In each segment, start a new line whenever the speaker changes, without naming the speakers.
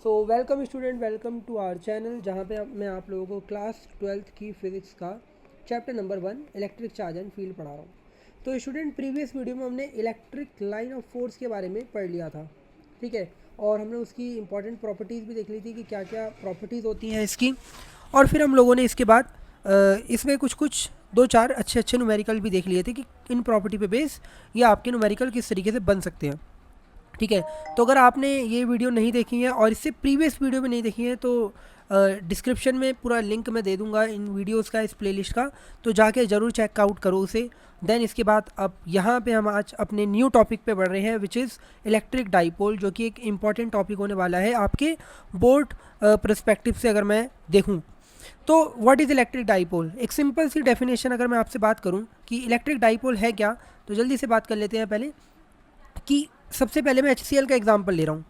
So welcome student, welcome to our channel जहाँ पे मैं आप लोगों को क्लास 12th की फिज़िक्स का chapter number 1 electric charge and field पढ़ा रहा हूँ। तो स्टूडेंट, प्रीवियस वीडियो में हमने इलेक्ट्रिक लाइन ऑफ फोर्स के बारे में पढ़ लिया था, ठीक है। और हमने उसकी इंपॉर्टेंट प्रॉपर्टीज़ भी देख ली थी कि क्या क्या प्रॉपर्टीज़ होती हैं इसकी। और फिर हम लोगों ने इसके बाद इसमें कुछ कुछ दो चार अच्छे अच्छे न्यूमेरिकल भी देख लिए थे कि इन प्रॉपर्टी पे बेस ये आपके न्यूमेरिकल किस तरीके से बन सकते हैं, ठीक है। तो अगर आपने ये वीडियो नहीं देखी है और इससे प्रीवियस वीडियो भी नहीं देखी है तो डिस्क्रिप्शन में पूरा लिंक मैं दे दूंगा इन वीडियोस का, इस प्लेलिस्ट का, तो जाके ज़रूर चेकआउट करो उसे। देन इसके बाद अब यहाँ पे हम आज अपने न्यू टॉपिक पे बढ़ रहे हैं विच इज़ इलेक्ट्रिक डाइपोल, जो कि एक इम्पॉर्टेंट टॉपिक होने वाला है आपके बोर्ड पर्सपेक्टिव से अगर मैं देखूँ तो। व्हाट इज़ इलेक्ट्रिक डाइपोल, एक सिंपल सी डेफिनेशन अगर मैं आपसे बात करूँ कि इलेक्ट्रिक डाइपोल है क्या, तो जल्दी से बात कर लेते हैं पहले कि सबसे पहले मैं HCl का एग्जांपल ले रहा हूँ।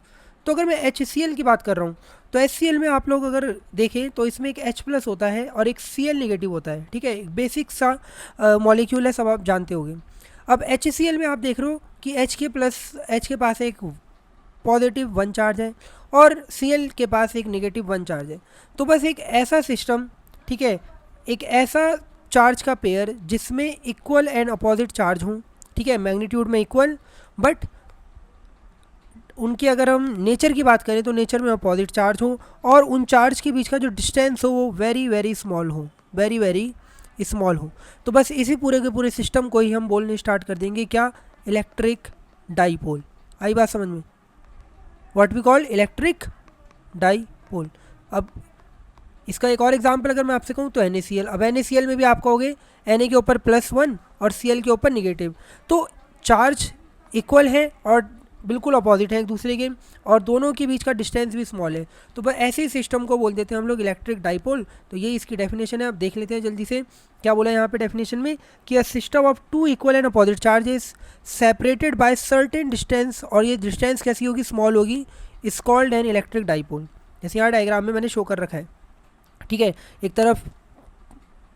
तो अगर मैं HCl की बात कर रहा हूँ तो HCl में आप लोग अगर देखें तो इसमें एक H प्लस होता है और एक Cl नेगेटिव होता है, ठीक है। एक बेसिक सा मॉलिक्यूल है, सब आप जानते होंगे। अब HCl में आप देख रहे हो कि H के पास एक पॉजिटिव 1 चार्ज है और Cl के पास एक नेगेटिव 1 चार्ज है। तो बस एक ऐसा सिस्टम, ठीक है, एक ऐसा चार्ज का पेयर जिसमें इक्वल एंड अपोजिट चार्ज हों, ठीक है, मैग्नीट्यूड में इक्वल, बट उनकी अगर हम नेचर की बात करें तो नेचर में अपोजिट चार्ज हो और उन चार्ज के बीच का जो डिस्टेंस हो वो वेरी वेरी स्मॉल हो, वेरी वेरी स्मॉल हो। तो बस इसी पूरे के पूरे सिस्टम को ही हम बोलने स्टार्ट कर देंगे क्या, इलेक्ट्रिक डाइपोल। आई बात समझ में, what we call electric dipole. अब इसका एक और एग्जांपल अगर मैं आपसे कहूँ तो NaCl। अब NaCl में भी आप कहोगे Na के ऊपर +1 और Cl के ऊपर नेगेटिव, तो चार्ज इक्वल है और बिल्कुल अपोजिट है एक दूसरे के, और दोनों के बीच का डिस्टेंस भी स्मॉल है। तो बस ऐसे ही सिस्टम को बोल देते हैं हम लोग इलेक्ट्रिक डाइपोल। तो ये इसकी डेफिनेशन है। अब देख लेते हैं जल्दी से क्या बोला है यहाँ पे डेफिनेशन में कि a system of two equal and opposite charges separated by certain distance, और ये डिस्टेंस कैसी होगी, स्मॉल होगी, is called an electric dipole. जैसे यहाँ डायग्राम में मैंने शो कर रखा है, ठीक है। एक तरफ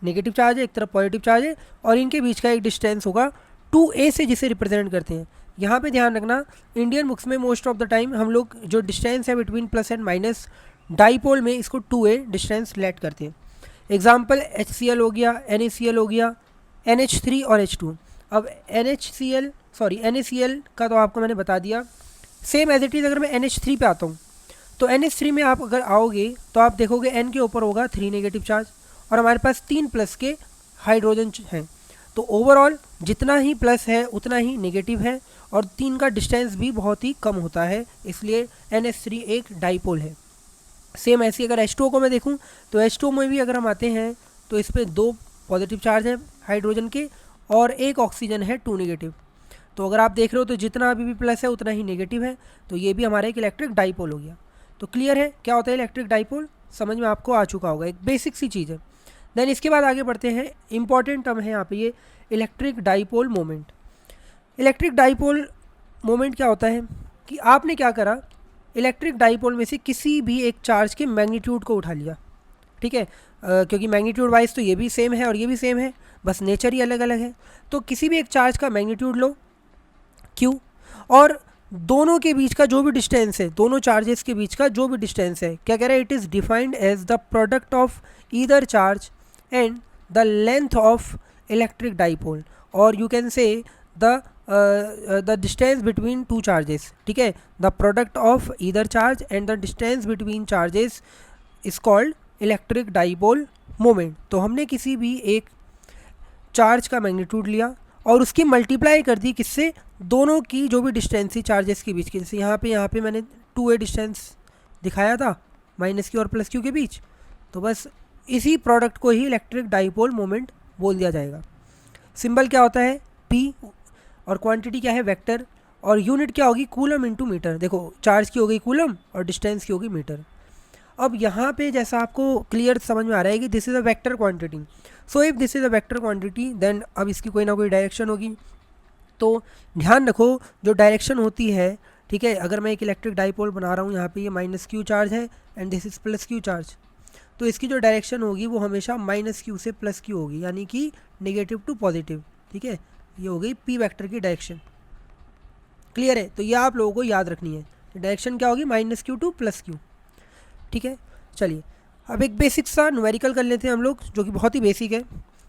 नेगेटिव चार्ज है, एक तरफ पॉजिटिव चार्ज है, और इनके बीच का एक डिस्टेंस होगा 2a से, जिसे रिप्रेजेंट करते हैं। यहाँ पे ध्यान रखना, इंडियन बुक्स में मोस्ट ऑफ द टाइम हम लोग जो डिस्टेंस है between plus and minus dipole में इसको 2a डिस्टेंस लेट करते हैं। एग्जाम्पल HCl हो गया, NaCl हो गया, NH3 और H2। अब NaCl का तो आपको मैंने बता दिया। सेम एज इट इज़ अगर मैं NH3 पे आता हूँ तो NH3 में आप अगर आओगे तो आप देखोगे N के ऊपर होगा 3 नेगेटिव चार्ज और हमारे पास 3 प्लस के हाइड्रोजन हैं। तो ओवरऑल जितना ही प्लस है उतना ही नेगेटिव है और 3 का डिस्टेंस भी बहुत ही कम होता है, इसलिए NH3 एक डाइपोल है। सेम ऐसी अगर H2O को मैं देखूं तो H2O में भी अगर हम आते हैं तो इस पर 2 पॉजिटिव चार्ज हैं हाइड्रोजन के और एक ऑक्सीजन है 2 नेगेटिव। तो अगर आप देख रहे हो तो जितना अभी भी प्लस है उतना ही नेगेटिव है, तो ये भी हमारा एक इलेक्ट्रिक डाइपोल हो गया। तो क्लियर है क्या होता है इलेक्ट्रिक डाइपोल, समझ में आपको आ चुका होगा, एक बेसिक सी चीज़ है। देन इसके बाद आगे बढ़ते हैं, इंपॉर्टेंट टर्म है यहाँ पे ये electric dipole moment. Electric dipole moment क्या होता है कि आपने क्या करा, इलेक्ट्रिक डाइपोल में से किसी भी एक चार्ज के मैग्नीट्यूड को उठा लिया, ठीक है। क्योंकि मैग्नीट्यूड वाइज तो ये भी सेम है और ये भी सेम है, बस नेचर ही अलग अलग है। तो किसी भी एक चार्ज का मैग्नीट्यूड लो Q, और दोनों के बीच का जो भी डिस्टेंस है, दोनों चार्जेस के बीच का जो भी डिस्टेंस है, क्या कह रहा है, it is defined as the product of either charge and the length of electric dipole, और you can say the distance between two charges, ठीक है। The product of either charge and the distance between charges is called electric dipole moment. तो हमने किसी भी एक charge का magnitude लिया और उसकी मल्टीप्लाई कर दी किससे, दोनों की जो भी डिस्टेंस थी चार्जेस के बीच की। जैसे यहाँ पे मैंने 2a डिस्टेंस दिखाया था -q और +q के बीच, तो बस इसी प्रोडक्ट को ही इलेक्ट्रिक डाइपोल मोमेंट बोल दिया जाएगा। सिंबल क्या होता है p, और क्वांटिटी क्या है वेक्टर, और यूनिट क्या होगी कूलम इनटू मीटर। देखो चार्ज की हो गई कूलम और डिस्टेंस की होगी मीटर। अब यहाँ पे जैसा आपको क्लियर समझ में आ रहा है कि this is a vector quantity, so if this is a vector quantity then अब इसकी कोई ना कोई डायरेक्शन होगी। तो ध्यान रखो जो डायरेक्शन होती है, ठीक है, अगर मैं एक इलेक्ट्रिक डाइपोल बना रहा हूँ, यहाँ पे ये -q चार्ज है and this is +q charge, तो इसकी जो डायरेक्शन होगी वो हमेशा -q से +q होगी, यानी कि नेगेटिव टू पॉजिटिव, ठीक है। ये हो गई p वेक्टर की डायरेक्शन, क्लियर है। तो ये आप लोगों को याद रखनी है, डायरेक्शन क्या होगी -q टू +q। ठीक है। चलिए अब एक बेसिक सा न्यूमेरिकल कर लेते हैं हम लोग, जो कि बहुत ही बेसिक है।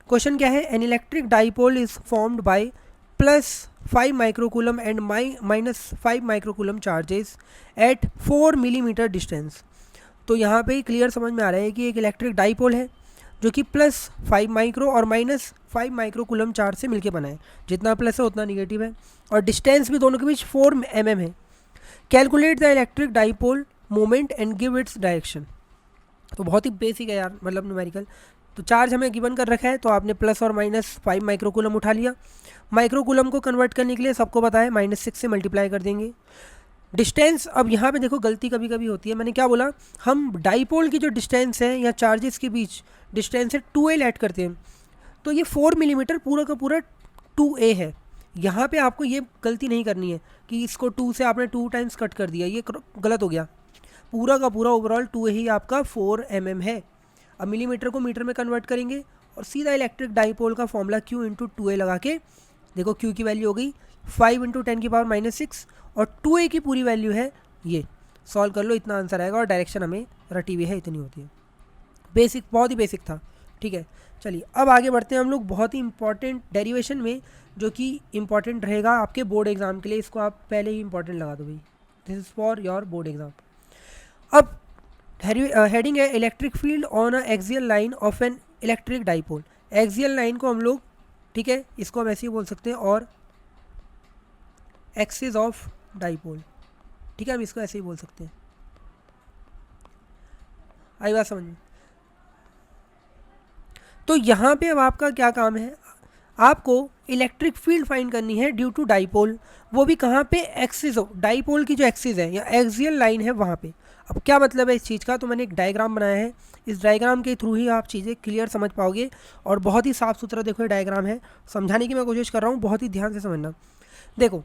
क्वेश्चन क्या है, an electric dipole is formed by +5 microcoulomb and -5 microcoulomb charges at 4 millimetre distance. तो यहाँ पे क्लियर समझ में आ रहा है कि एक इलेक्ट्रिक डाइपोल है जो कि +5 माइक्रो और -5 माइक्रोकूलम चार्ज से मिलके बना है, जितना प्लस है उतना निगेटिव है, और डिस्टेंस भी दोनों के बीच 4 mm है। Calculate the electric dipole moment and give its direction. तो बहुत ही बेसिक है यार, मतलब न्यूमेरिकल। तो चार्ज हमें गिवन कर रखा है, तो आपने प्लस और -5 माइक्रोकूलम उठा लिया। माइक्रोकूलम को कन्वर्ट करने के लिए सबको पता है -6 से मल्टीप्लाई कर देंगे। डिस्टेंस, अब यहाँ पे देखो गलती कभी कभी होती है, मैंने क्या बोला, हम डाइपोल की जो डिस्टेंस है या चार्जेस के बीच डिस्टेंस है 2a ऐड करते हैं, तो ये 4 मिलीमीटर पूरा का पूरा 2a है। यहाँ पे आपको ये गलती नहीं करनी है कि इसको 2 से आपने 2 टाइम्स कट कर दिया, ये गलत हो गया। पूरा का पूरा ओवरऑल 2 ही आपका 4 mm है। अब मिलीमीटर को मीटर में कन्वर्ट करेंगे और सीधा इलेक्ट्रिक डाइपोल का फॉर्मूला Q × 2a लगा के देखो, Q की वैल्यू हो गई 5 × 10⁻⁻⁶ और 2a की पूरी वैल्यू है ये। सॉल्व कर लो, इतना आंसर आएगा, और डायरेक्शन हमें रटी हुई है, इतनी होती है। बेसिक, बहुत ही बेसिक था, ठीक है। चलिए अब आगे बढ़ते हैं हम लोग बहुत ही इंपॉर्टेंट डेरिवेशन में, जो कि इंपॉर्टेंट रहेगा आपके बोर्ड एग्जाम के लिए। इसको आप पहले ही इंपॉर्टेंट लगा दो भाई, this is for your board exam. अब हेडिंग है electric field on a axial line of N electric dipole. Axial line को हम लोग, ठीक है, इसको हम ऐसे ही बोल सकते हैं, और एक्सिस ऑफ डाइपोल, ठीक है, हम इसको ऐसे ही बोल सकते हैं। आई बात समझ में? तो यहाँ पे अब आपका क्या काम है, आपको इलेक्ट्रिक फील्ड फाइंड करनी है ड्यू टू डाइपोल, वो भी कहाँ पे, एक्सिस ऑफ डाइपोल की जो एक्सिस है या एक्सियल लाइन है वहाँ पे। अब क्या मतलब है इस चीज़ का, तो मैंने एक डायग्राम बनाया है, इस डायग्राम के थ्रू ही आप चीज़ें क्लियर समझ पाओगे, और बहुत ही साफ़ सुथरा देखो ये डायग्राम है, समझाने की मैं कोशिश कर रहा हूँ, बहुत ही ध्यान से समझना। देखो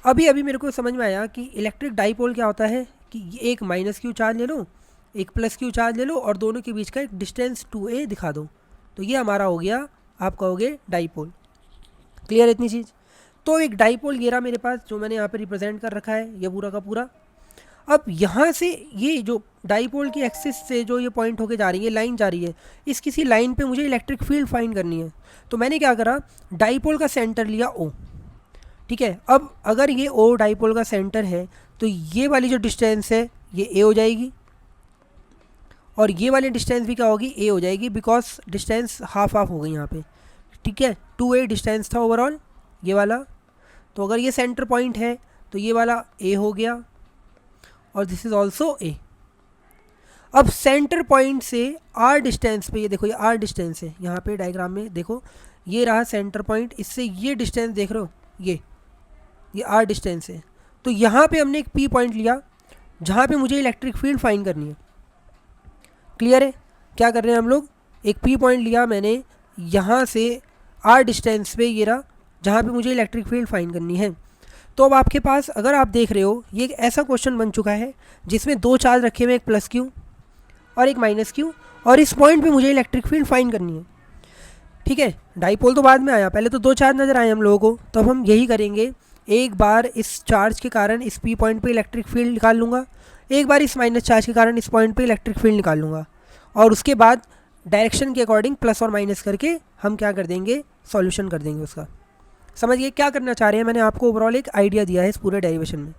अभी अभी मेरे को समझ में आया कि इलेक्ट्रिक डाइपोल क्या होता है, कि एक -q चार्ज ले लो, एक +q चार्ज ले लो, और दोनों के बीच का एक डिस्टेंस 2a दिखा दो, तो ये हमारा हो गया, आप कहोगे डाइपोल। क्लियर है इतनी चीज़? तो एक डाइपोल ये रहा मेरे पास, जो मैंने यहाँ पे रिप्रेजेंट कर रखा है, ये पूरा का पूरा। अब यहाँ से ये जो डाइपोल की एक्सिस से जो ये पॉइंट होके जा रही है, लाइन जा रही है, इस किसी लाइन पे मुझे इलेक्ट्रिक फील्ड फाइंड करनी है। तो मैंने क्या करा, डाइपोल का सेंटर लिया O, ठीक है। अब अगर ये O डाइपोल का सेंटर है, तो ये वाली जो डिस्टेंस है ये A हो जाएगी, और ये वाली डिस्टेंस भी क्या होगी, A हो जाएगी, बिकॉज डिस्टेंस हाफ हाफ हो गई यहाँ पे, ठीक है। 2a डिस्टेंस था ओवरऑल ये वाला, तो अगर ये सेंटर पॉइंट है तो ये वाला A हो गया, और दिस इज़ ऑल्सो A। अब सेंटर पॉइंट से R डिस्टेंस पे, ये देखो ये R डिस्टेंस है, यहाँ पे डायग्राम में देखो ये रहा सेंटर पॉइंट, इससे ये डिस्टेंस देख रहे हो, ये R डिस्टेंस है। तो यहाँ पे हमने एक P पॉइंट लिया, जहाँ पे मुझे इलेक्ट्रिक फील्ड फाइंड करनी है। क्लियर है? क्या कर रहे हैं हम लोग, एक P पॉइंट लिया मैंने यहाँ से R डिस्टेंस पे, ये रहा, जहाँ पे मुझे इलेक्ट्रिक फील्ड फाइंड करनी है। तो अब आपके पास, अगर आप देख रहे हो, ये एक ऐसा क्वेश्चन बन चुका है जिसमें 2 चार्ज रखे हुए, एक +q और एक -q, और इस पॉइंट पे मुझे इलेक्ट्रिक फील्ड फाइंड करनी है, ठीक है। डाइपोल तो बाद में आया, पहले तो 2 चार्ज नज़र आए हम लोगों को, तो अब हम यही करेंगे, एक बार इस चार्ज के कारण इस P पॉइंट पे इलेक्ट्रिक फील्ड निकाल लूँगा, एक बार इस माइनस चार्ज के कारण इस पॉइंट पे इलेक्ट्रिक फील्ड निकाल लूँगा, और उसके बाद डायरेक्शन के अकॉर्डिंग प्लस और माइनस करके हम क्या कर देंगे, सॉल्यूशन कर देंगे उसका। समझिए क्या करना चाह रहे हैं, मैंने आपको ओवरऑल एक आइडिया दिया है इस पूरे डेरिवेशन में।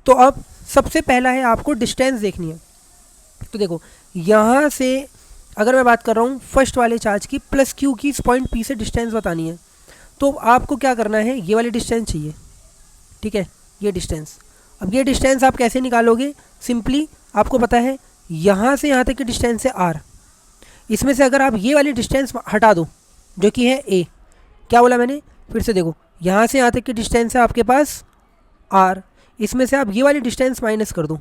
तो अब सबसे पहला है आपको डिस्टेंस देखनी है। तो देखो यहाँ से अगर मैं बात कर रहा हूँ फर्स्ट वाले चार्ज की, +q की इस पॉइंट P से डिस्टेंस बतानी है, तो आपको क्या करना है, ये वाली डिस्टेंस चाहिए, ठीक है, ये डिस्टेंस। अब ये डिस्टेंस आप कैसे निकालोगे, सिंपली आपको पता है यहाँ से यहाँ तक की डिस्टेंस है R, इसमें से अगर आप ये वाली डिस्टेंस हटा दो जो कि है A, क्या बोला मैंने, फिर से देखो, यहाँ से यहाँ तक की डिस्टेंस है आपके पास R, इसमें से आप ये वाली डिस्टेंस माइनस कर दो,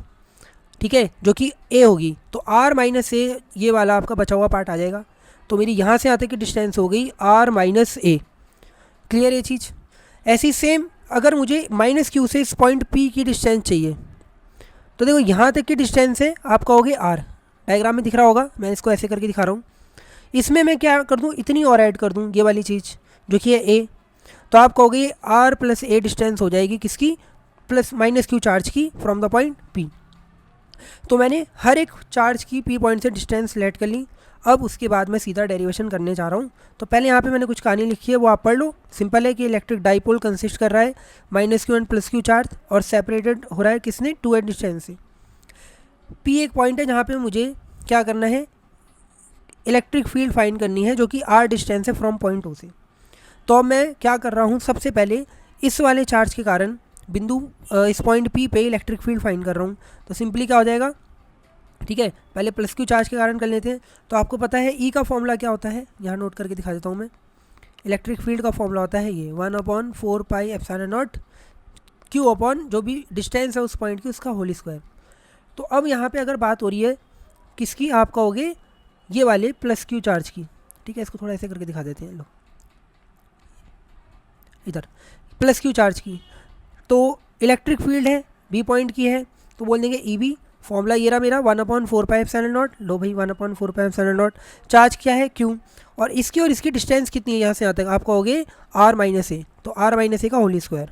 ठीक है, जो कि A होगी, तो R - A, ये वाला आपका बचा हुआ पार्ट आ जाएगा। तो मेरी यहाँ से यहाँ तक की डिस्टेंस हो गई R - A। क्लियर ये चीज़? ऐसी सेम अगर मुझे -q से इस पॉइंट P की डिस्टेंस चाहिए, तो देखो यहाँ तक की डिस्टेंस है, आप कहोगे R, डायग्राम में दिख रहा होगा, मैं इसको ऐसे करके दिखा रहा हूँ। इसमें मैं क्या कर दूँ, इतनी और ऐड कर दूँ, ये वाली चीज़ जो कि है A, तो आप कहोगे R + A डिस्टेंस हो जाएगी किसकी, +- q चार्ज की फ्रॉम द पॉइंट P। तो मैंने हर एक चार्ज की पी पॉइंट से डिस्टेंस लेट कर ली। अब उसके बाद मैं सीधा डेरिवेशन करने जा रहा हूँ। तो पहले यहाँ पे मैंने कुछ कहानी लिखी है, वो आप पढ़ लो। सिंपल है कि इलेक्ट्रिक डाइपोल कंसिस्ट कर रहा है -q एंड +q चार्ज, और सेपरेटेड हो रहा है किसने, 2a डिस्टेंस से। p एक पॉइंट है जहाँ पे मुझे क्या करना है, इलेक्ट्रिक फील्ड फाइंड करनी है, जो कि r डिस्टेंस है फ्रॉम पॉइंट ओ से। तो अब मैं क्या कर रहा हूँ, सबसे पहले इस वाले चार्ज के कारण बिंदु इस पॉइंट P पे इलेक्ट्रिक फील्ड फाइंड कर रहा हूँ। तो सिंपली क्या हो जाएगा, ठीक है, पहले +q चार्ज के कारण कर लेते हैं। तो आपको पता है E का फॉर्मूला क्या होता है, यहाँ नोट करके दिखा देता हूँ मैं। इलेक्ट्रिक फील्ड का फॉर्मूला होता है ये 1/4πε0 q अपॉन जो भी डिस्टेंस है उस पॉइंट की, उसका होल स्क्वायर। तो अब यहाँ पे अगर बात हो रही है किसकी, आप कहोगे ये वाले +q चार्ज की, ठीक है। इसको थोड़ा ऐसे करके दिखा देते हैं, लो इधर +q चार्ज की। तो इलेक्ट्रिक फील्ड है बी पॉइंट की है, तो बोल देंगे ई बी। फॉर्मूला ये रहा मेरा 1/4πε0, लो भाई 1/4πε0। चार्ज क्या है, q, और इसकी डिस्टेंस कितनी है यहाँ से यहाँ तक, आप कहोगे r-a, तो r-a का होल स्क्वायर,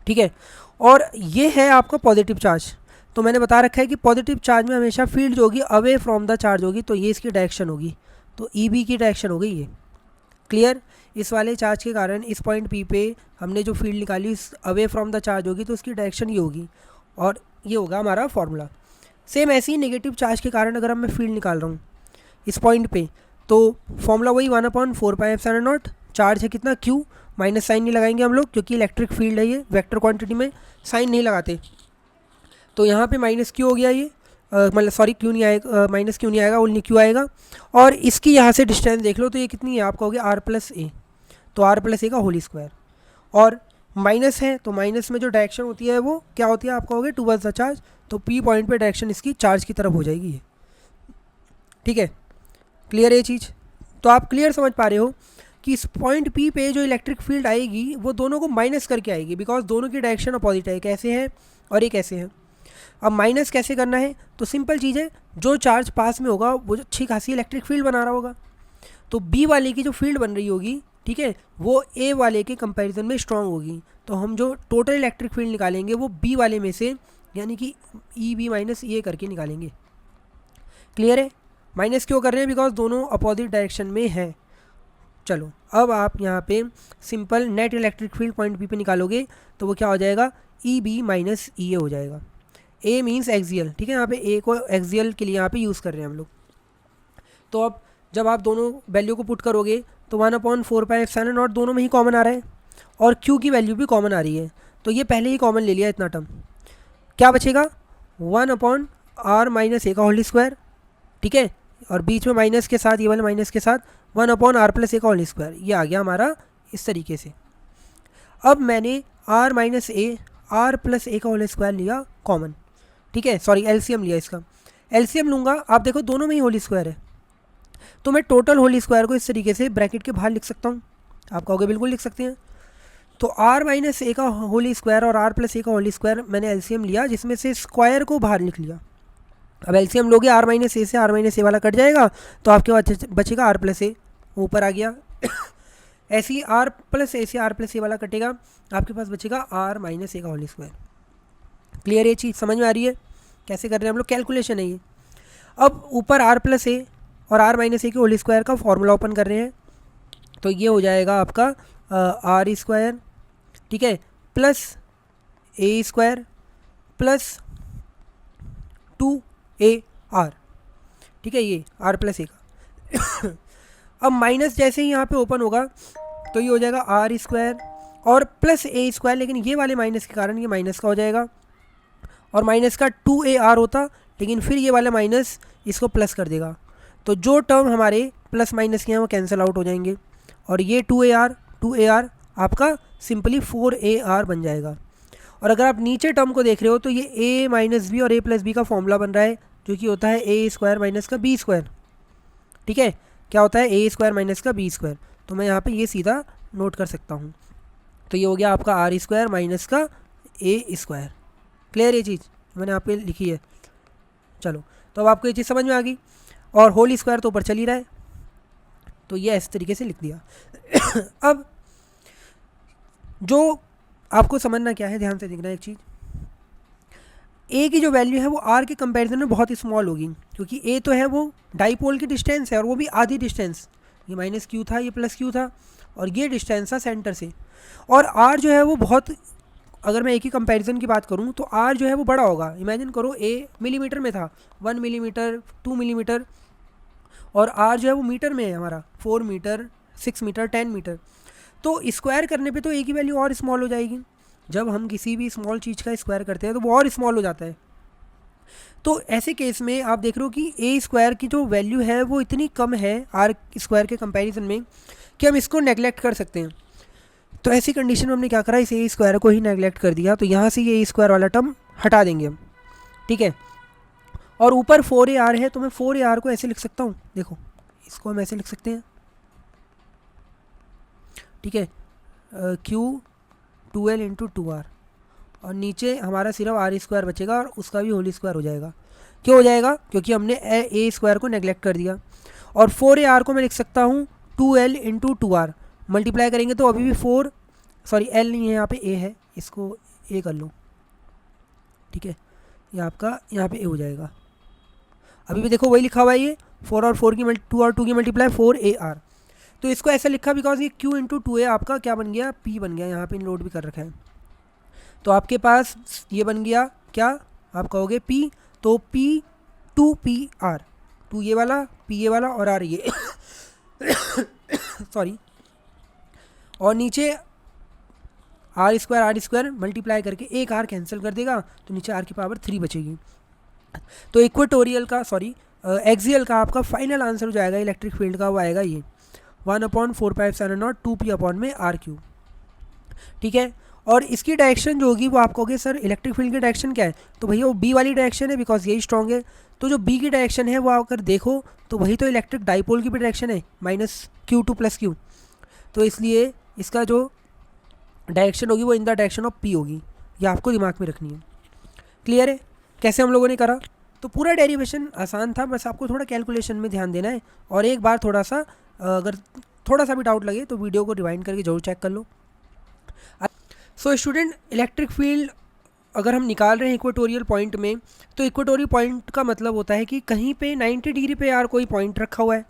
ठीक है। और ये है आपका पॉजिटिव चार्ज। तो मैंने बता रखा है कि पॉजिटिव चार्ज में हमेशा फील्ड जो होगी अवे फ्रॉम द चार्ज होगी, तो ये इसकी डायरेक्शन होगी, तो ई बी की डायरेक्शन हो गई ये। क्लियर, इस वाले चार्ज के कारण इस पॉइंट पी पे हमने जो फील्ड निकाली इस अवे फ्रॉम द चार्ज होगी, तो उसकी डायरेक्शन ये होगी, और ये होगा हमारा फॉर्मूला। सेम ऐसे ही नेगेटिव चार्ज के कारण अगर मैं फील्ड निकाल रहा हूँ इस पॉइंट पे, तो फॉर्मूला वही 1/4πε0। चार्ज है कितना, q, माइनस साइन नहीं लगाएंगे हम लोग क्योंकि इलेक्ट्रिक फील्ड है ये, वेक्टर क्वांटिटी में साइन नहीं लगाते। तो यहाँ पे -q हो गया ये, मतलब सॉरी क्यों नहीं आएगा, -q नहीं आएगा, ओनली q आएगा। और इसकी यहाँ से डिस्टेंस देख लो, तो ये कितनी है, आप कहोगे r+a, तो r+a का होल स्क्वायर। और माइनस है तो माइनस में जो डायरेक्शन होती है वो क्या होती है, आप कहोगे टुवर्ड्स द चार्ज, तो p पॉइंट पे डायरेक्शन इसकी चार्ज की तरफ हो जाएगी ये, ठीक है। क्लियर है ये चीज़, तो आप क्लियर समझ पा रहे हो कि इस पॉइंट P पे जो इलेक्ट्रिक फील्ड आएगी वो दोनों को माइनस करके आएगी, बिकॉज दोनों की डायरेक्शन अपोजिट है, कैसे है और ये कैसे है। अब माइनस कैसे करना है, तो सिंपल चीज़ है, जो चार्ज पास में होगा वो अच्छी खासी इलेक्ट्रिक फील्ड बना रहा होगा, तो बी वाले की जो फील्ड बन रही होगी, ठीक है, वो ए वाले के कंपैरिजन में स्ट्रांग होगी। तो हम जो टोटल इलेक्ट्रिक फील्ड निकालेंगे वो बी वाले में से, यानी कि ई बी माइनस ए करके निकालेंगे। क्लियर है, माइनस क्यों कर रहे हैं, बिकॉज दोनों अपोजिट डायरेक्शन में है। चलो अब आप यहाँ पे simple net electric field point B पे निकालोगे, तो वो क्या हो जाएगा, ई बी माइनस ई ए हो जाएगा। ए मीन्स एक्सियल, ठीक है, यहाँ पे ए को एक्सियल के लिए यहाँ पे यूज़ कर रहे हैं हम लोग। तो अब जब आप दोनों वैल्यू को पुट करोगे तो 1/4πε0 दोनों में ही कॉमन आ रहा है, और q की वैल्यू भी कॉमन आ रही है, तो ये पहले ही कॉमन ले लिया इतना टर्म। क्या बचेगा, 1/r-a का होल स्क्वायर, ठीक है, और बीच में माइनस के साथ, ये वाले माइनस के साथ 1/r+a का होल स्क्वायर, ये आ गया हमारा इस तरीके से। अब मैंने r-a का होल स्क्वायर लिया कॉमन, ठीक है, सॉरी एलसीएम लिया इसका। एलसीएम लूँगा, आप देखो दोनों में ही होल स्क्वायर है, तो मैं टोटल होल स्क्वायर को इस तरीके से ब्रैकेट के बाहर लिख सकता हूँ, आप कहोगे बिल्कुल लिख सकते हैं। तो r-a का होल स्क्वायर और r+a का होल स्क्वायर मैंने एलसीएम लिया, जिसमें से स्क्वायर को बाहर लिख लिया। अब एलसीएम लोगे r-a से r-a वाला कट जाएगा, तो आपके पास बचेगा r+a, ऊपर आ गया। ऐसे ही r+a से r+a वाला कटेगा, आपके पास बचेगा r-a का होल स्क्वायर। क्लियर, ये चीज़ समझ में आ रही है, कैसे कर रहे हैं हम लोग, कैलकुलेशन है ये। अब ऊपर r+a और r-a के होल स्क्वायर का फॉर्मूला ओपन कर रहे हैं, तो ये हो जाएगा आपका r स्क्वायर, ठीक है, plus a square plus 2ar, ठीक है, ये r+a का। अब माइनस जैसे ही यहाँ पे ओपन होगा तो ये हो जाएगा r स्क्वायर और प्लस a स्क्वायर, लेकिन ये वाले माइनस के कारण ये माइनस का हो जाएगा, और माइनस का 2ar होता, लेकिन फिर ये वाला माइनस इसको प्लस कर देगा, तो जो टर्म हमारे प्लस माइनस के हैं वो कैंसिल आउट हो जाएंगे, और ये 2ar आपका सिंपली 4ar बन जाएगा। और अगर आप नीचे टर्म को देख रहे हो तो ये a माइनस बी और a प्लस बी का फॉर्मूला बन रहा है, जो कि होता है a स्क्वायर माइनस का b स्क्वायर, ठीक है, क्या होता है a स्क्वायर माइनस का b स्क्वायर, तो मैं यहाँ पे ये सीधा नोट कर सकता हूँ। तो ये हो गया आपका r स्क्वायर माइनस का a स्क्वायर। क्लियर ये चीज़ मैंने आपके लिखी है। चलो, तो अब आपको ये चीज़ समझ में आ गई, और होल स्क्वायर तो ऊपर चल ही रहा है, तो ये इस तरीके से लिख दिया। अब जो आपको समझना क्या है, ध्यान से देखना एक चीज़, ए की जो वैल्यू है वो आर के कंपैरिजन में बहुत ही स्मॉल होगी, क्योंकि ए तो है वो डाईपोल की डिस्टेंस है और वो भी आधी डिस्टेंस, ये माइनस क्यू था, ये प्लस क्यू था, और ये डिस्टेंस था सेंटर से। और आर जो है वो बहुत, अगर मैं ए की कंपैरिजन की बात करूँ तो आर जो है वो बड़ा होगा। इमेजिन करो ए मिलीमीटर में था, 1 मिलीमीटर, 2 मिलीमीटर, और आर जो है वो मीटर में है हमारा, 4 मीटर, 6 मीटर, 10 मीटर। तो स्क्वायर करने पे तो ए की वैल्यू और स्मॉल हो जाएगी। जब हम किसी भी स्मॉल चीज़ का स्क्वायर करते हैं तो वो और स्मॉल हो जाता है। तो ऐसे केस में आप देख रहे हो कि ए स्क्वायर की जो वैल्यू है वो इतनी कम है आर स्क्वायर के कंपैरिजन में कि हम इसको नेगलेक्ट कर सकते हैं। तो ऐसी कंडीशन में हमने क्या करा, इस ए स्क्वायर को ही नेगलेक्ट कर दिया। तो यहाँ से ये ए स्क्वायर वाला टर्म हटा देंगे हम, ठीक है। और ऊपर 4ar है, तो मैं 4ar को ऐसे लिख सकता हूँ, देखो इसको हम ऐसे लिख सकते हैं, ठीक है, क्यू 2l इंटू 2r, और नीचे हमारा सिर्फ आर स्क्वायर बचेगा और उसका भी होल स्क्वायर हो जाएगा। क्यों हो जाएगा? क्योंकि हमने ए स्क्वायर को नेगलेक्ट कर दिया। और 4ar को मैं लिख सकता हूँ 2l इंटू 2r, मल्टीप्लाई करेंगे तो अभी भी 4, सॉरी एल नहीं है यहाँ पे, ए है, इसको ए कर लो, ठीक है, ये आपका यहाँ पे ए हो जाएगा। अभी भी देखो वही लिखा हुआ है, ये 4 और 4 की 2 और 2 की मल्टीप्लाई 4ar। तो इसको ऐसा लिखा बिकॉज ये q इंटू 2a आपका क्या बन गया, p बन गया, यहाँ पे नोट भी कर रखा है। तो आपके पास ये बन गया क्या, आप कहोगे p, तो p 2pr, 2 ये वाला, p ये वाला और r ये सॉरी, और नीचे आर स्क्वायर मल्टीप्लाई करके एक आर कैंसिल कर देगा, तो नीचे आर की पावर 3 बचेगी। तो इक्वेटोरियल का, सॉरी एक्सियल का आपका फाइनल आंसर हो जाएगा इलेक्ट्रिक फील्ड का, वो आएगा ये 1/4πε0 2p अपॉन में r3, ठीक है। और इसकी डायरेक्शन जो होगी वो आप कहोगे सर इलेक्ट्रिक फील्ड की डायरेक्शन क्या है, तो भैया वो बी वाली डायरेक्शन है, बिकॉज यही स्ट्रॉन्ग है। तो जो बी की डायरेक्शन है वो अगर देखो तो वही तो इलेक्ट्रिक डाइपोल की भी डायरेक्शन है, -q2 + q। तो इसलिए इसका जो डायरेक्शन होगी वो इन द डायरेक्शन ऑफ पी होगी, ये आपको दिमाग में रखनी है। क्लियर है कैसे हम लोगों ने करा? तो पूरा डेरिवेशन आसान था, बस आपको थोड़ा कैलकुलेशन में ध्यान देना है। और एक बार थोड़ा सा अगर थोड़ा सा भी डाउट लगे तो वीडियो को रिवाइंड करके जरूर चेक कर लो। सो स्टूडेंट, इलेक्ट्रिक फील्ड अगर हम निकाल रहे हैं इक्वेटोरियल पॉइंट में, तो इक्वेटोरियल पॉइंट का मतलब होता है कि कहीं पे 90 डिग्री पे यार कोई पॉइंट रखा हुआ है।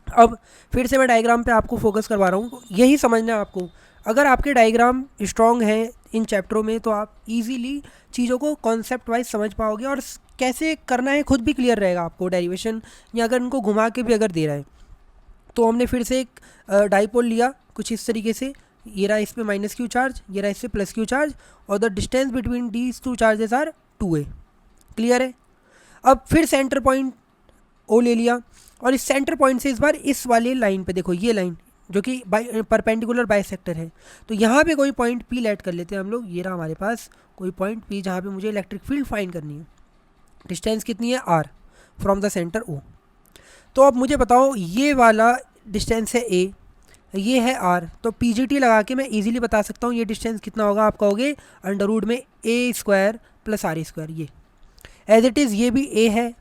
अब फिर से मैं डायग्राम पे आपको फोकस करवा रहा हूँ, यही समझना है आपको। अगर आपके डायग्राम स्ट्रॉन्ग हैं इन चैप्टरों में तो आप इजीली चीज़ों को कॉन्सेप्ट वाइज समझ पाओगे और कैसे करना है खुद भी क्लियर रहेगा आपको डेरिवेशन, या अगर इनको घुमा के भी अगर दे रहा है। तो हमने फिर से एक डाइपोल लिया कुछ इस तरीके से, ये रहा इस पे -q चार्ज, ये रहा इस पे +q चार्ज, और the distance between these 2 charges are 2a। Clear है? अब फिर सेंटर पॉइंट ओ ले लिया, और इस सेंटर पॉइंट से इस बार इस वाले लाइन पे देखो, ये लाइन जो कि परपेंडिकुलर बाइसेक्टर है, तो यहाँ पे कोई पॉइंट पी लेट कर लेते हैं हम लोग। ये रहा हमारे पास कोई पॉइंट पी जहाँ पे मुझे इलेक्ट्रिक फील्ड फाइंड करनी है। डिस्टेंस कितनी है, r from the centre O. तो अब मुझे बताओ ये वाला डिस्टेंस है a, ये है r, तो pgt लगा के मैं इजीली बता सकता हूँ ये डिस्टेंस कितना होगा। आप कहोगे अंडर रूट में a² + r², ये एज इट इज़, ये भी a है,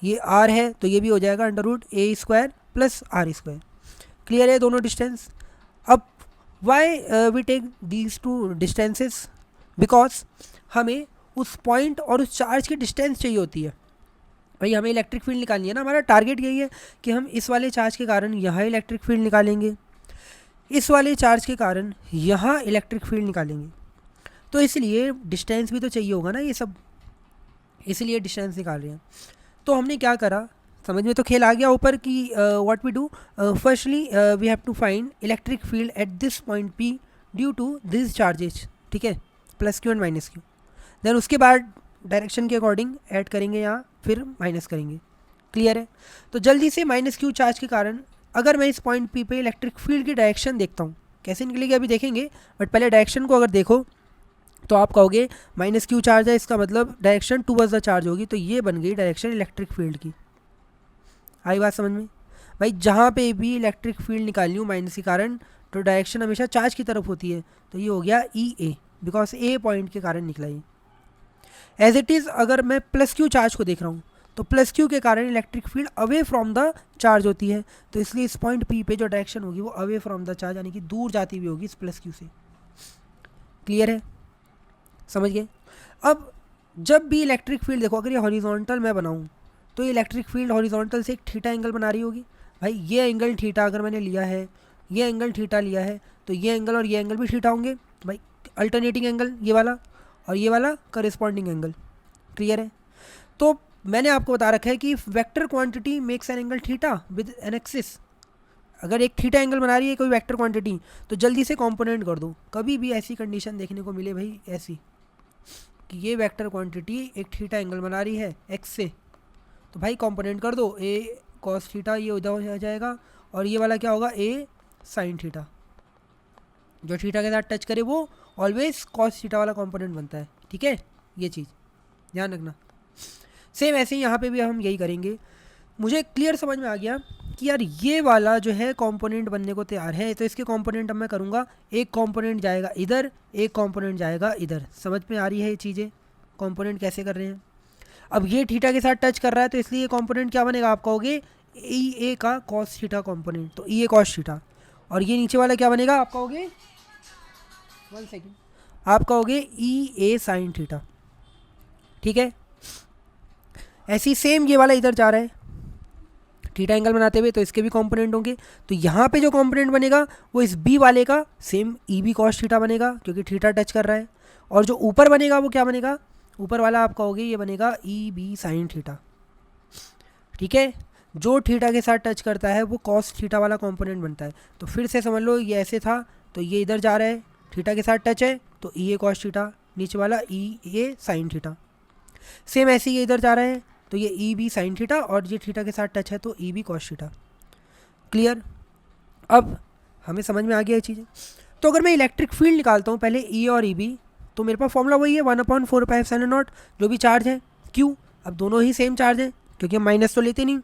ये r है, तो ये भी हो जाएगा under root a² + r²। Clear है दोनों डिस्टेंस? अब why we take these two distances, because हमें उस पॉइंट और उस चार्ज की डिस्टेंस चाहिए होती है। भाई हमें इलेक्ट्रिक फील्ड निकालनी है ना, हमारा टारगेट यही है कि हम इस वाले चार्ज के कारण यहाँ इलेक्ट्रिक फील्ड निकालेंगे, इस वाले चार्ज के कारण यहाँ इलेक्ट्रिक फील्ड निकालेंगे। तो इसलिए डिस्टेंस भी तो चाहिए होगा ना ये सब, इसलिए डिस्टेंस निकाल रहे हैं। तो हमने क्या करा, समझ में तो खेल आ गया ऊपर कि what we do, firstly we have to find electric field at this point P due to this charges, ठीक है, +q एंड -q। देन उसके बाद डायरेक्शन के अकॉर्डिंग ऐड करेंगे यहाँ, फिर माइनस करेंगे। क्लियर है? तो जल्दी से -q चार्ज के कारण अगर मैं इस पॉइंट पी पे इलेक्ट्रिक फील्ड की डायरेक्शन देखता हूँ, कैसे निकलेगी अभी देखेंगे, बट पहले डायरेक्शन को अगर देखो तो आप कहोगे -q चार्ज है, इसका मतलब डायरेक्शन टूवर्ड्स द चार्ज होगी, तो ये बन गई डायरेक्शन इलेक्ट्रिक फील्ड की। आई बात समझ में? भाई जहाँ पे भी इलेक्ट्रिक फील्ड निकालनी हो माइनस के कारण, तो डायरेक्शन हमेशा चार्ज की तरफ होती है, तो ये हो गया EA, बिकॉज ए पॉइंट के कारण निकला ये। एज इट इज़ अगर मैं +q चार्ज को देख रहा हूँ, तो +q के कारण electric field away from the charge होती है, तो इसलिए इस पॉइंट P पे जो डायरेक्शन होगी वो अवे फ्रॉम द चार्ज, यानी कि दूर जाती हुई होगी इस +q से। क्लियर है? समझ गए? अब जब भी इलेक्ट्रिक फील्ड देखो, अगर ये हॉरिजॉन्टल मैं बनाऊँ तो ये इलेक्ट्रिक फील्ड हॉरिजॉन्टल से एक थीटा एंगल बना रही होगी। भाई ये एंगल थीटा अगर मैंने लिया है, ये एंगल थीटा लिया है, तो ये एंगल और ये एंगल भी थीटा होंगे भाई, अल्टरनेटिंग एंगल ये वाला और ये वाला करिस्पॉन्डिंग एंगल। क्लियर है? तो मैंने आपको बता रखा है कि vector quantity makes an angle theta with an axis. अगर एक थीटा एंगल बना रही है कोई वेक्टर क्वांटिटी, तो जल्दी से कंपोनेंट कर दो। कभी भी ऐसी कंडीशन देखने को मिले भाई ऐसी कि ये वेक्टर क्वांटिटी एक थीटा एंगल बना रही है एक्स से, तो भाई कंपोनेंट कर दो। ए कॉस थीटा ये उधर हो जाएगा और ये वाला क्या होगा, ए साइन थीटा। जो थीटा के साथ टच करे वो ऑलवेज कॉस थीटा वाला कंपोनेंट बनता है। ठीक है, ये चीज़ ध्यान रखना। सेम ऐसे ही यहाँ पे भी हम यही करेंगे। मुझे क्लियर समझ में आ गया कि यार ये वाला जो है कंपोनेंट बनने को तैयार है, तो इसके कंपोनेंट अब मैं करूँगा, एक कंपोनेंट जाएगा इधर, एक कंपोनेंट जाएगा इधर। समझ में आ रही है ये चीज़ें, कंपोनेंट कैसे कर रहे हैं। अब ये थीटा के साथ टच कर रहा है, तो इसलिए ये कंपोनेंट क्या बनेगा, आप कहोगे ई ए का कॉस थीटा कंपोनेंट, तो ई ए कॉस थीटा। और ये नीचे वाला क्या बनेगा, आप कहोगे 1 सेकेंड, आप कहोगे ई ए साइन थीटा। ठीक है, ऐसी सेम ये वाला इधर जा रहा है थीटा एंगल बनाते हुए, तो इसके भी कंपोनेंट होंगे। तो यहाँ पे जो कंपोनेंट बनेगा वो इस बी वाले का same E B cos theta बनेगा, क्योंकि थीटा टच कर रहा है। और जो ऊपर बनेगा वो क्या बनेगा, ऊपर वाला आप कहोगे ये बनेगा ई बी साइन थीटा। ठीक है, जो थीटा के साथ टच करता है वो कॉस थीटा वाला कंपोनेंट बनता है। तो फिर से समझ लो, ये ऐसे था तो ये इधर जा रहा है, थीटा के साथ टच है तो ई ए कॉस थीटा, नीचे वाला ई ए साइन थीटा। सेम ऐसे ही ये इधर जा रहा है तो ये ई बी साइन थीटा, और ये थीटा के साथ टच है तो E B cos theta. Clear? अब हमें समझ में आ गया ये चीज़ें। तो अगर मैं इलेक्ट्रिक फील्ड निकालता हूँ पहले ई और ई बी, तो मेरे पास फॉर्मूला वही है 1/4πε0 जो भी चार्ज है क्यू। अब दोनों ही सेम चार्ज है क्योंकि हम माइनस तो लेते नहीं,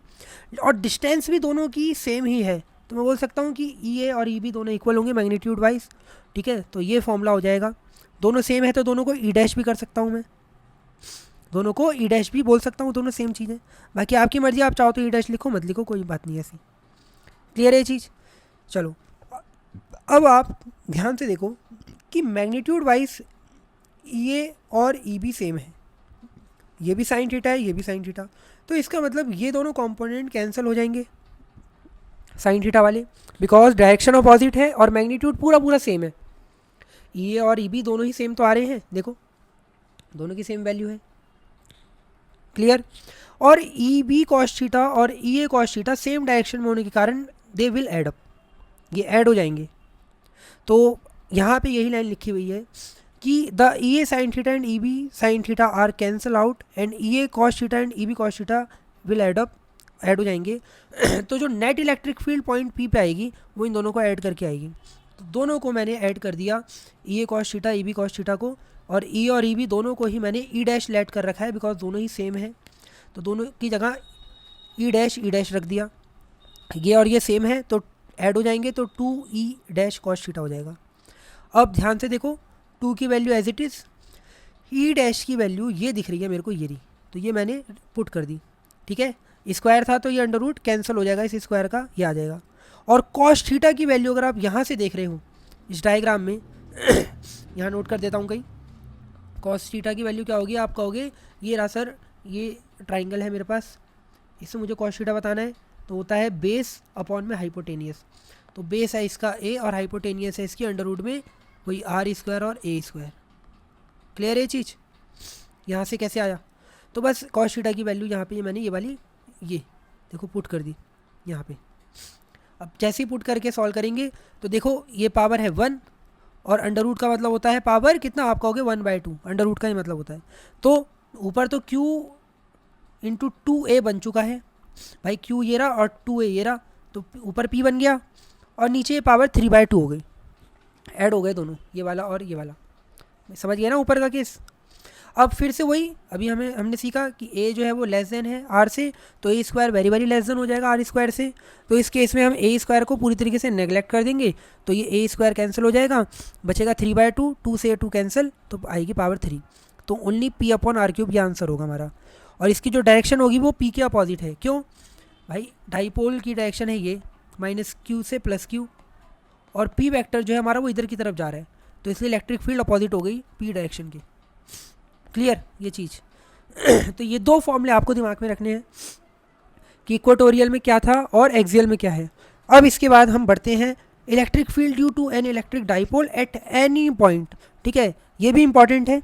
और डिस्टेंस भी दोनों की सेम ही है, तो मैं बोल सकता हूँ कि ई ए और ई बी दोनों इक्वल होंगे मैग्नीट्यूड वाइज। ठीक है, तो ये फॉर्मूला हो जाएगा। दोनों सेम है तो दोनों को ई डैश भी कर सकता हूँ मैं, दोनों को ई डैश भी बोल सकता हूँ, दोनों सेम चीज़ है। बाकी आपकी मर्जी, आप चाहो तो ई डैश लिखो, मत लिखो, कोई बात नहीं ऐसी। क्लियर है ये चीज़? चलो अब आप ध्यान से देखो कि मैग्नीट्यूड वाइज ये और ई भी सेम है, ये भी साइन थीटा है, ये भी साइन थीटा, तो इसका मतलब ये दोनों कंपोनेंट कैंसिल हो जाएंगे साइन थीटा वाले, बिकॉज डायरेक्शन अपोजिट है और मैग्नीट्यूड पूरा पूरा सेम है। ई ए और ई बी दोनों ही सेम तो आ रहे हैं, देखो दोनों की सेम वैल्यू है। क्लियर? और ई बी कॉस थीटा और ई A cos theta same direction में होने के कारण दे विल एड अप, ये ऐड हो जाएंगे। तो यहाँ पे यही लाइन लिखी हुई है कि the E A sine theta and E B sine theta are cancel out and E A cos theta and E B cos theta will add up, add हो जाएंगे। तो जो net electric field point P पे आएगी वो इन दोनों को add करके आएगी। तो दोनों को मैंने ऐड कर दिया, E A cos theta E B cos theta को, और ई और ई बी दोनों को ही मैंने ई डैश लेट कर रखा है बिकॉज दोनों ही सेम है, तो दोनों की जगह ई डैश रख दिया। ये और ये सेम है तो ऐड हो जाएंगे, तो 2 ई डैश कॉस थीटा हो जाएगा। अब ध्यान से देखो, 2 की value as it is, E dash की वैल्यू ये दिख रही है मेरे को, ये रही, तो ये मैंने पुट कर दी। ठीक है, स्क्वायर था तो ये अंडर रूट कैंसिल हो जाएगा, इस स्क्वायर का ये आ जाएगा। और कॉस थीटा की वैल्यू अगर आप यहाँ से देख रहे हो इस डायग्राम में यहाँ नोट कर देता हूँ कहीं, कॉस थीटा की वैल्यू क्या होगी, आप कहोगे ये रहा सर, ये ट्राइंगल है मेरे पास, इससे मुझे कॉस थीटा बताना है, तो होता है बेस अपॉन में हाइपोटेनियस। तो बेस है इसका ए और हाइपोटेनियस है इसकी अंडर रूट में वही आर स्क्वायर और ए स्क्वायर। क्लियर है चीज़? यहाँ से कैसे आया, तो बस कॉस थीटा की वैल्यू यहाँ पे मैंने ये वाली ये देखो पुट कर दी यहाँ पे। अब जैसे ही पुट करके सॉल्व करेंगे तो देखो ये पावर है 1 और अंडर रूट का मतलब होता है पावर कितना, आप कहोगे 1/2, अंडर रूट का ही मतलब होता है। तो ऊपर तो q इंटू 2a बन चुका है भाई, q ये रहा और 2a ये रहा, तो ऊपर p बन गया और नीचे ये पावर 3/2 हो गई, ऐड हो गए दोनों, ये वाला और ये वाला। समझ गया ना ऊपर का केस? अब फिर से वही, अभी हमने सीखा कि a जो है वो लेस देन है r से, तो a square very very less than हो जाएगा r स्क्वायर से। तो इस केस में हम a स्क्वायर को पूरी तरीके से नेगलेक्ट कर देंगे, तो ये a स्क्वायर कैंसिल हो जाएगा, बचेगा 3/2, 2 से 2 कैंसिल, तो आएगी पावर 3। तो ओनली p/r³ ये आंसर होगा हमारा। और इसकी जो डायरेक्शन होगी वो p के अपोजिट है। क्यों भाई, डाईपोल की डायरेक्शन है ये -q से +q, और p वेक्टर जो है हमारा वो इधर की तरफ जा रहा है, तो इसलिए इलेक्ट्रिक फील्ड अपोजिट हो गई p डायरेक्शन की। क्लियर ये चीज़। तो ये दो फॉर्मूले आपको दिमाग में रखने हैं कि इक्वेटोरियल में क्या था और एक्सियल में क्या है। अब इसके बाद हम बढ़ते हैं electric field due to an electric dipole at any point. ठीक है, ये भी इंपॉर्टेंट है।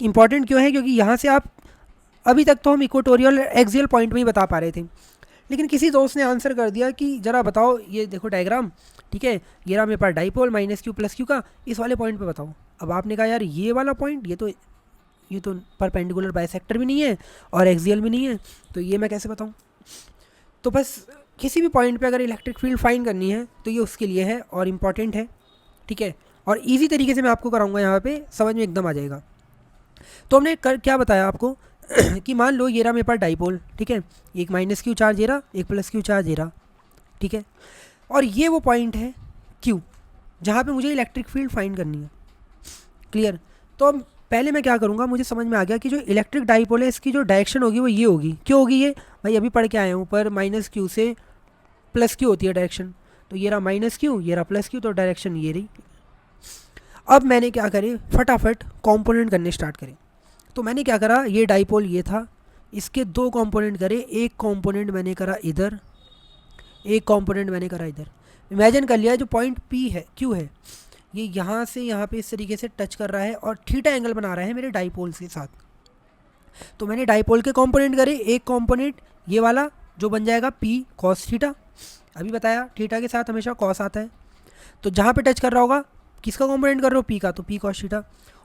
इंपॉर्टेंट क्यों है? क्योंकि यहाँ से आप अभी तक तो हम इक्वेटोरियल एक्सियल पॉइंट में ही बता पा रहे थे, लेकिन किसी दोस्त ने आंसर कर दिया कि ज़रा बताओ, ये देखो डायग्राम, ठीक है, ये रहा मेरे पास dipole minus Q plus Q का, इस वाले पॉइंट पे बताओ। अब आपने कहा यार ये वाला पॉइंट, ये तो परपेंडिकुलर बाइसेक्टर भी नहीं है और एक्सियल भी नहीं है, तो ये मैं कैसे बताऊँ? तो बस किसी भी पॉइंट पे अगर इलेक्ट्रिक फील्ड फाइंड करनी है तो ये उसके लिए है और इम्पॉर्टेंट है। ठीक है, और इजी तरीके से मैं आपको कराऊंगा, यहाँ पे समझ में एकदम आ जाएगा। तो हमने क्या बताया आपको कि मान लो ये रहा मेरे पास डाइपोल, ठीक है, एक माइनस क्यू चार्ज ये रहा, एक प्लस क्यू चार्ज ये रहा, ठीक है, और ये वो पॉइंट है क्यू जहाँ पे मुझे इलेक्ट्रिक फील्ड फाइंड करनी है। क्लियर? तो अब पहले मैं क्या करूँगा, मुझे समझ में आ गया कि जो इलेक्ट्रिक डाइपोल है इसकी जो डायरेक्शन होगी वो ये होगी। क्यों होगी ये? भाई अभी पढ़ के आए हैं ऊपर, माइनस क्यू से प्लस क्यू होती है डायरेक्शन, तो ये रहा माइनस क्यू, ये रहा प्लस क्यू, तो डायरेक्शन ये रही। अब मैंने क्या करे, फटाफट कॉम्पोनेंट करने स्टार्ट करें। तो मैंने क्या करा, ये डाइपोल ये था, इसके दो कंपोनेंट करे, एक कंपोनेंट मैंने करा इधर, एक कंपोनेंट मैंने करा इधर। इमेजिन कर लिया जो पॉइंट पी है, क्यू है, ये यहाँ से यहाँ पे इस तरीके से टच कर रहा है और थीटा एंगल बना रहा है मेरे डाइपोल के साथ। तो मैंने डाइपोल के कंपोनेंट करे, एक कंपोनेंट ये वाला जो बन जाएगा पी कॉस थीटा, अभी बताया थीटा के साथ हमेशा कॉस आता है, तो जहाँ पे टच कर रहा होगा किसका कंपोनेंट कर रहे हो, पी का, तो पी कॉस थीटा,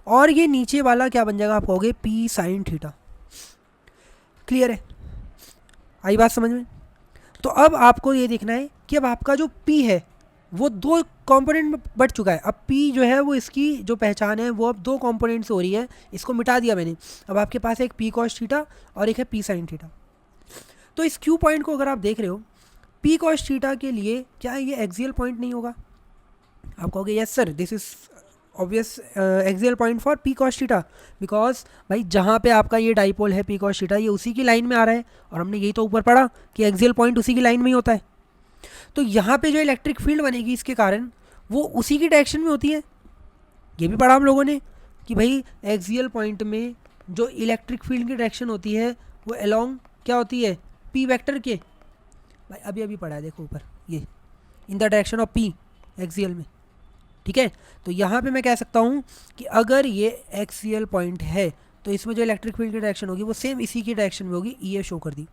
और ये नीचे वाला क्या बन जाएगा, आप कहोगे पी साइन थीटा। क्लियर है? आई बात समझ में? तो अब आपको ये देखना है कि अब आपका जो पी है वो दो कंपोनेंट में बढ़ चुका है। अब पी जो है वो इसकी जो पहचान है वो अब दो कंपोनेंट से हो रही है, इसको मिटा दिया मैंने। अब आपके पास एक पी कॉस थीटा और एक है पी साइन थीटा। तो इस क्यू पॉइंट को अगर आप देख रहे हो, पी कॉस थीटा के लिए क्या ये एक्सियल पॉइंट नहीं होगा? आप कहोगे yes sir, this is obvious axial point for P cos theta, because भाई जहाँ पे आपका ये डाइपोल है पी कॉस थीटा, ये उसी की लाइन में आ रहा है, और हमने यही तो ऊपर पढ़ा कि एक्सियल पॉइंट उसी की लाइन में ही होता है। तो यहाँ पे जो इलेक्ट्रिक फील्ड बनेगी इसके कारण वो उसी की डायरेक्शन में होती है। ये भी पढ़ा हम लोगों ने कि भाई एक्सियल पॉइंट में जो इलेक्ट्रिक फील्ड की डायरेक्शन होती है वो अलोंग क्या होती है, पी वेक्टर के। भाई अभी अभी पढ़ा है, देखो ऊपर, ये इन the direction of P axial में। ठीक है, तो यहाँ पे मैं कह सकता हूँ कि अगर ये एक्सियल पॉइंट है तो इसमें जो इलेक्ट्रिक फील्ड की डायरेक्शन होगी वो सेम इसी की डायरेक्शन में होगी, ये शो कर दी।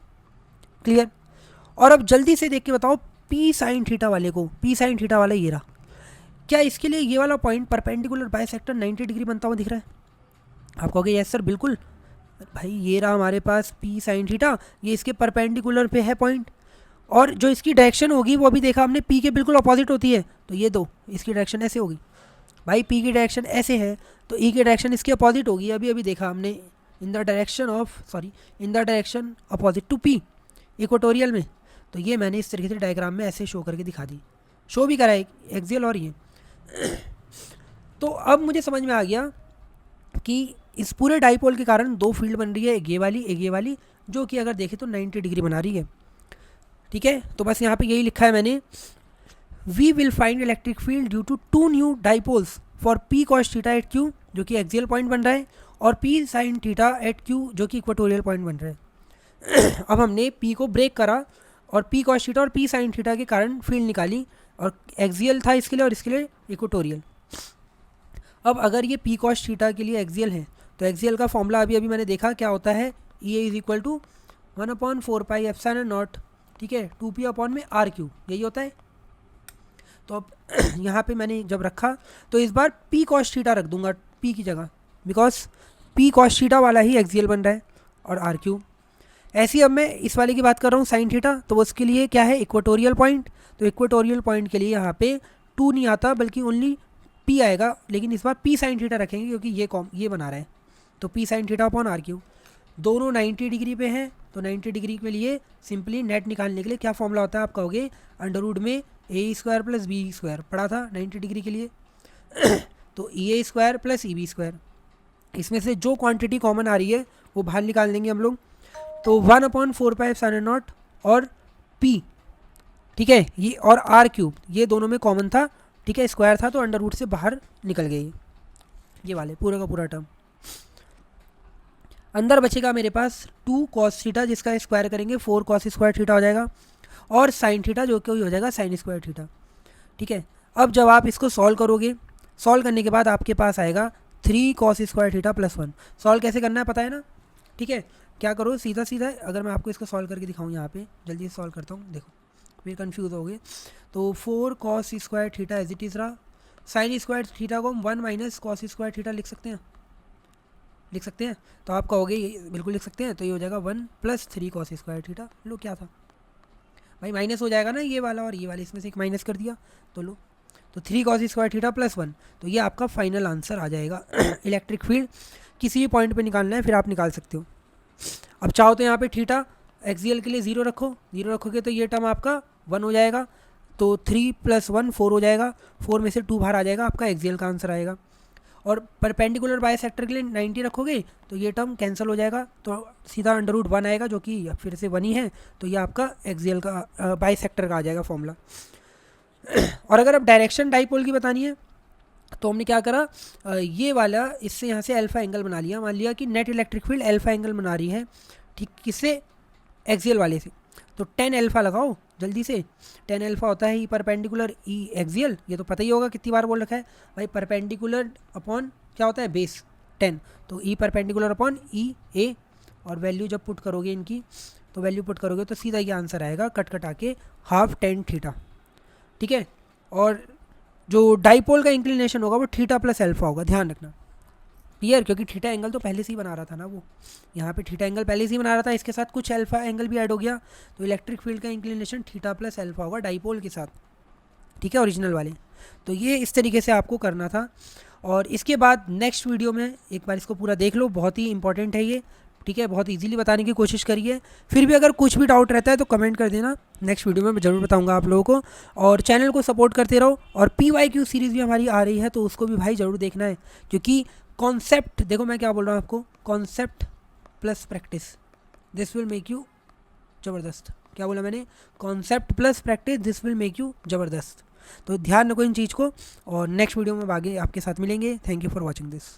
क्लियर? और अब जल्दी से देख के बताओ पी साइन थीटा वाले को, पी साइन थीटा वाला ये रहा, क्या इसके लिए ये वाला पॉइंट परपेंडिकुलर बाइसेक्टर 90 डिग्री बनता हुआ दिख रहा है? आप कहोगे यस सर बिल्कुल। भाई ये रहा हमारे पास पी साइन थीटा, ये इसके परपेंडिकुलर पे है पॉइंट, और जो इसकी डायरेक्शन होगी वो अभी देखा हमने पी के बिल्कुल अपोजिट होती है, तो ये दो इसकी डायरेक्शन ऐसे होगी। भाई पी की डायरेक्शन ऐसे है तो ई की डायरेक्शन इसके अपोजिट होगी, अभी अभी देखा हमने in the direction opposite to P equatorial में। तो ये मैंने इस तरीके से डायग्राम में ऐसे शो करके दिखा दी, शो भी करा एक्सियल और ये। तो अब मुझे समझ में आ गया कि इस पूरे डाइपोल के कारण दो फील्ड बन रही है, एक ये वाली, जो कि अगर देखें तो 90 डिग्री बना रही है। ठीक है, तो बस यहाँ पे यही लिखा है मैंने, we will find electric field due to two new dipoles for P cos theta at Q जो कि एक्सियल पॉइंट बन रहा है, और P sine theta at Q जो कि इक्वेटोरियल पॉइंट बन रहा है। अब हमने पी को ब्रेक करा और पी कॉस थीटा और पी साइन थीटा के कारण फील्ड निकाली, और एक्सियल था इसके लिए और इसके लिए इक्वेटोरियल। अब अगर ये पी कॉस थीटा के लिए एक्सियल है तो एक्सियल का फॉर्मूला अभी अभी मैंने देखा क्या होता है, E A is equal to 1/4 pi epsilon naught, ठीक है, 2p अपॉन में आर क्यू, यही होता है। तो अब यहाँ पे मैंने जब रखा तो इस बार पी कॉस थीटा रख दूंगा पी की जगह, बिकॉज पी कॉस थीटा वाला ही एक्सियल बन रहा है, और आर क्यू। ऐसी अब मैं इस वाले की बात कर रहा हूँ साइन थीटा, तो वो उसके लिए क्या है, इक्वेटोरियल पॉइंट। तो इक्वेटोरियल पॉइंट के लिए यहाँ पे 2 नहीं आता बल्कि ओनली पी आएगा, लेकिन इस बार पी साइन थीटा रखेंगे क्योंकि ये बना रहा है। तो P sine theta upon R Q, दोनों 90 डिग्री पे हैं, तो 90 डिग्री के लिए सिंपली नेट निकालने के लिए क्या फॉर्मूला होता है, आप कहोगे अंडर रूट में A square plus B square, पढ़ा था 90 डिग्री के लिए। तो E A square plus E B square, इसमें से जो क्वांटिटी कॉमन आ रही है वो बाहर निकाल देंगे हम लोग। तो 1/4 पाई एप्सिलॉन नॉट और पी, ठीक है, ये और आर क्यूब, ये दोनों में कॉमन था, ठीक है, स्क्वायर था तो अंडर रूट से बाहर निकल गई ये वाले पूरा का पूरा टर्म। अंदर बचेगा मेरे पास 2 cos थीटा, जिसका स्क्वायर करेंगे 4 cos स्क्वायर थीटा हो जाएगा, और साइन थीटा जो कि हो जाएगा साइन स्क्वायर थीटा। ठीक है, अब जब आप इसको सॉल्व करोगे, सॉल्व करने के बाद आपके पास आएगा 3 cos square theta plus 1। Solve कैसे करना है पता है ना? ठीक है, क्या करो, सीधा सीधा अगर मैं आपको इसको सॉल्व करके दिखाऊँ, यहाँ पे जल्दी से सॉल्व करता हूँ, देखो फिर कन्फ्यूज़ हो गए। तो 4 cos square theta as it is रहा, साइन स्क्वायर थीटा को हम 1 माइनस कॉस स्क्वायर थीटा लिख सकते हैं, लिख सकते हैं। तो आप कहोगे बिल्कुल लिख सकते हैं, तो ये हो जाएगा 1 प्लस 3 cos स्क्वायर थीटा। लो क्या था भाई, माइनस हो जाएगा ना ये वाला और ये वाला, इसमें से एक माइनस कर दिया, तो लो, तो 3 cos स्क्वायर थीटा प्लस 1, तो ये आपका फाइनल आंसर आ जाएगा। इलेक्ट्रिक फील्ड किसी भी पॉइंट पे निकालना है फिर आप निकाल सकते हो। अब चाहो तो यहाँ पे थीटा एक्सियल के लिए 0 रखो, 0 रखोगे तो ये टर्म आपका 1 हो जाएगा, तो 3 + 1 4 हो जाएगा, 4 में से 2 बाहर आ जाएगा, आपका एक्सियल का आंसर आएगा। और परपेंडिकुलर बाइसेक्टर के लिए 90 रखोगे तो ये टर्म कैंसिल हो जाएगा, तो सीधा √1 आएगा, जो कि फिर से 1 ही है, तो ये आपका एक्सियल का बाइसेक्टर का आ जाएगा फॉर्मूला। और अगर अब डायरेक्शन डाइपोल की बतानी है तो हमने क्या करा, ये वाला इससे यहाँ से अल्फा एंगल बना लिया, मान लिया कि net electric field alpha angle बना रही है, ठीक, किससे, एक्सियल वाले से। तो tan अल्फा लगाओ जल्दी से, tan अल्फा होता है ई परपेंडिकुलर ई एक्सियल, ये तो पता ही होगा, कितनी बार बोल रखा है भाई, परपेंडिकुलर अपॉन क्या होता है बेस 10, तो ई परपेंडिकुलर अपॉन ई ए, और वैल्यू जब पुट करोगे इनकी, तो वैल्यू पुट करोगे तो सीधा ये आंसर आएगा कट कटा के हाफ tan थीटा। ठीक है, और जो डाइपोल का इंक्लिनेशन होगा वो थीटा प्लस अल्फा होगा, ध्यान रखना, क्लियर, क्योंकि थीटा एंगल तो पहले से ही बना रहा था ना वो, यहाँ पे थीटा एंगल पहले से ही बना रहा था, इसके साथ कुछ अल्फा एंगल भी ऐड हो गया, तो इलेक्ट्रिक फील्ड का इंक्लिनेशन थीटा प्लस अल्फा होगा डाइपोल के साथ। ठीक है, ओरिजिनल वाले। तो ये इस तरीके से आपको करना था, और इसके बाद नेक्स्ट वीडियो में एक बार इसको पूरा देख लो, बहुत ही इंपॉर्टेंट है ये। ठीक है, बहुत इजीली बताने की कोशिश करिए, फिर भी अगर कुछ भी डाउट रहता है तो कमेंट कर देना, नेक्स्ट वीडियो में मैं ज़रूर बताऊंगा आप लोगों को। और चैनल को सपोर्ट करते रहो, और PYQ सीरीज़ भी हमारी आ रही है, तो उसको भी भाई ज़रूर देखना है, क्योंकि कॉन्सेप्ट देखो मैं क्या बोल रहा हूँ आपको, concept plus practice, this will make you ज़बरदस्त। क्या बोला मैंने, concept plus practice, this will make you ज़बरदस्त। तो ध्यान रखो इन चीज़ को, और नेक्स्ट वीडियो में आगे आपके साथ मिलेंगे। Thank you for watching this.